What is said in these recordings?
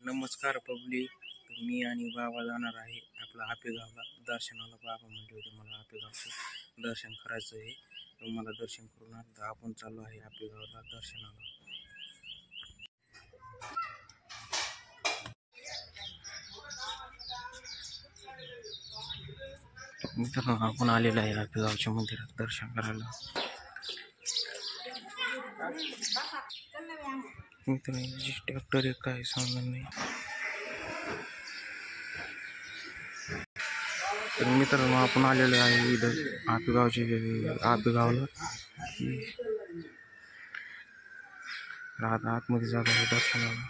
नमस्कार पब्लिक. मी आणि बाबा जाणार आहे आपला आपेगावला दर्शनाला. बाबा म्हणले होते मला आपेगावचं दर्शन करायचं आहे, मला दर्शन करून आता आपण चाललो आहे आपेगावला दर्शनाला. मित्रांनो, आपण आलेलो आहे आपेगावच्या मंदिरात दर्शन करायला. मित्रांनो, ट्रॅक्टर एक काय सांगणार नाही. तर मित्रांनो, आपण आलेलो आहे इथं आपेगावला. आतमध्ये जात आहे दर्शनाला.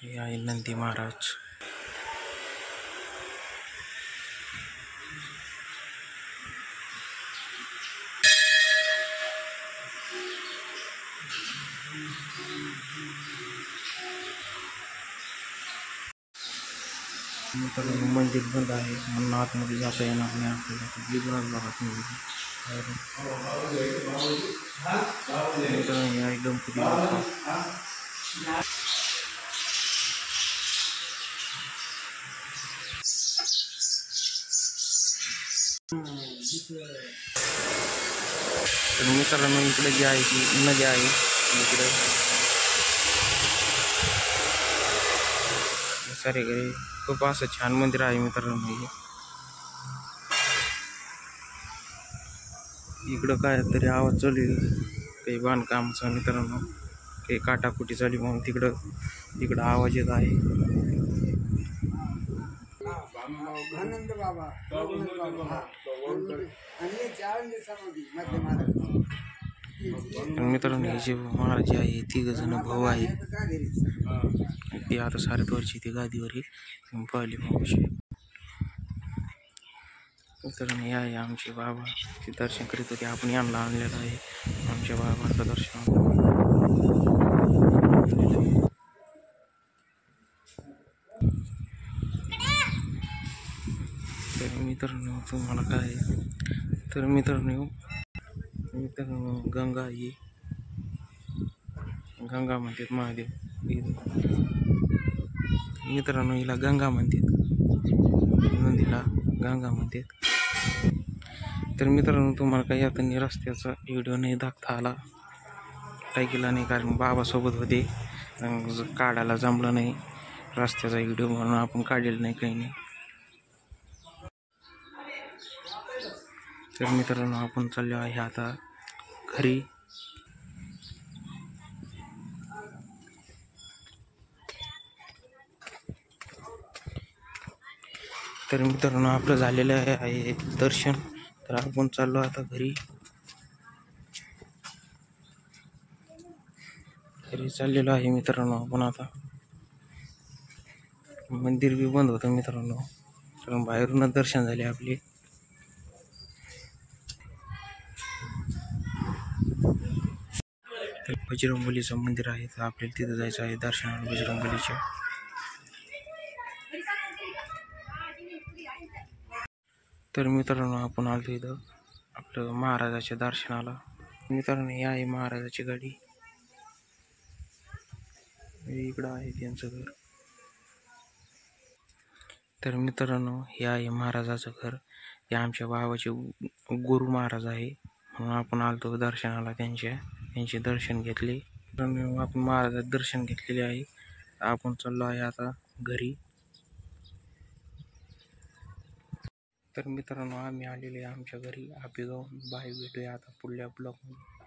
हे आहे नंदी महाराज. मित्रांनो, मंदिर बंद आहे म्हणून आतमध्ये जाता येणार नाही आपल्याला. मित्रांनो, एकदम पुढे तर मित्रांनो, इकडे जी आहे ती नदी आहे. इकडे सारे घरी खूप असं छान मंदिर आहे मित्रांनो. इकडं काय तरी आवाज चालू काही बांधकामचा मित्रांनो, काही काटाकुटी चालली म्हणून तिकडं आवाज येत आहे. मित्रांनो, हे जे महाराज आहे 3 जण भाऊ आहे. ती आता 7 वर्षी ती गादीवर येईल पाहिली मावशी. मित्रांनो, हे आहे आमचे बाबा, ते दर्शन करीत होते. आपण यांना आणलेलं आहे आमच्या बाबांचं दर्शन. तर मित्रांनो, तुम्हाला काय तर मित्रांनो गंगा ही गंगा म्हणतात महादेव. मित्रांनो, हिला गंगा म्हणतात, नदीला गंगा म्हणतात. तर मित्रांनो, तुम्हाला काही आता रस्त्याचा व्हिडिओ नाही दाखवता आला, काही केला नाही, कारण बाबासोबत होते, काढायला जमलं नाही रस्त्याचा व्हिडिओ म्हणून आपण काढलेला नाही, काही नाही. तर मित्रांनो, आपण चाललो आहे आता घरी. तर मित्रांनो, आपलं झालेलं आहे दर्शन. तर आपण चाललो आता घरी चाललेलो आहे मित्रांनो. आपण आता मंदिर बी बंद होतं मित्रांनो, कारण बाहेरूनच दर्शन झाले आपले. बजरंगबलीचं मंदिर आहे, तर आपल्याला तिथं जायचं आहे दर्शनाला बजरंगबलीच्या. तर मित्रांनो, आपण आलो इथं आपलं महाराजाच्या दर्शनाला. मित्रांनो, ही आहे महाराजाची गाडी. इकडं आहे त्यांचं घर. तर मित्रांनो, हे आहे महाराजाचं घर. हे आमच्या बाबाचे गुरु महाराज आहे, म्हणून आपण आलतो दर्शनाला. त्यांचे दर्शन घेतले. आपण महाराजाचं दर्शन घेतलेले आहे. आपण चाललो आहे आता घरी. तर मित्रांनो, आम्ही आलेले आमच्या घरी आपेगाव. बाय, भेटूया आता पुढल्या ब्लॉगमध्ये.